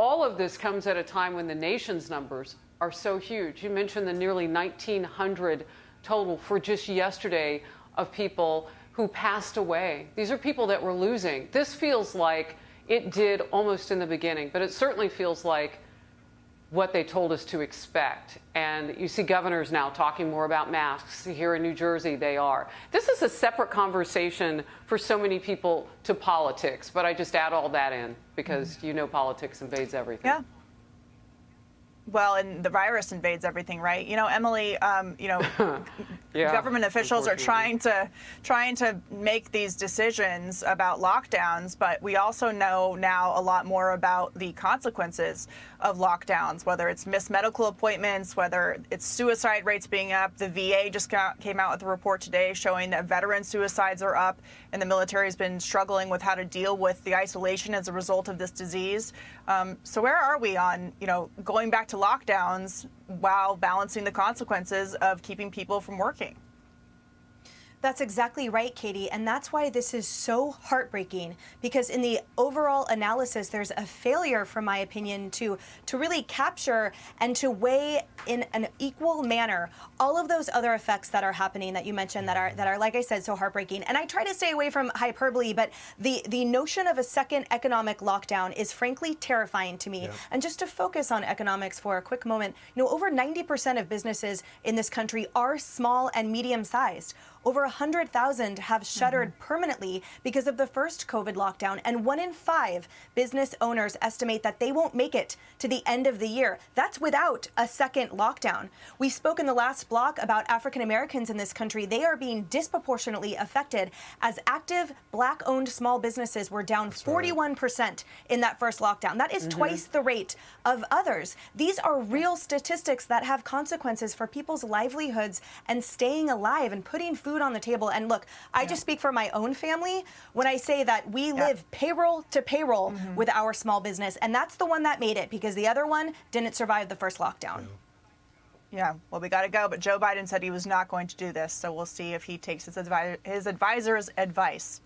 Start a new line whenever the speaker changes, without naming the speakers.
all of this comes at a time when the nation's numbers are so huge. You mentioned the nearly 1,900 total for just yesterday of people who passed away. These are people that we're losing. This feels like it did almost in the beginning, but it certainly feels like what they told us to expect. And you see governors now talking more about masks. Here in New Jersey, they are. This is a separate conversation for so many people to politics, but I just add all that in because you know politics invades everything.
Yeah. Well, and the virus invades everything, right? You know, Emily,
Yeah,
government officials are trying to make these decisions about lockdowns, but we also know now a lot more about the consequences of lockdowns, whether it's missed medical appointments, whether it's suicide rates being up. The VA just came out with a report today showing that veteran suicides are up, and the military has been struggling with how to deal with the isolation as a result of this disease. So where are we on, going back to lockdowns while balancing the consequences of keeping people from working?
That's exactly right, Katie, and that's why this is so heartbreaking, because in the overall analysis, there's a failure, from my opinion, to really capture and to weigh in an equal manner all of those other effects that are happening that you mentioned that are, like I said, so heartbreaking. And I try to stay away from hyperbole, but the notion of a second economic lockdown is frankly terrifying to me. Yeah. And just to focus on economics for a quick moment, over 90% of businesses in this country are small and medium-sized. Over 100,000 have shuttered permanently because of the first COVID lockdown, and 1 in 5 business owners estimate that they won't make it to the end of the year. That's without a second lockdown. We spoke in the last block about African Americans in this country. They are being disproportionately affected as active Black-owned small businesses were down 41% in that first lockdown. That is twice the rate of others. These are real statistics that have consequences for people's livelihoods and staying alive and putting food on the table. And look, I just speak for my own family when I say that we live payroll to payroll with our small business, and that's the one that made it because the other one didn't survive the first lockdown.
Yeah, well, we got to go, but Joe Biden said he was not going to do this, so we'll see if he takes his advisor's advice.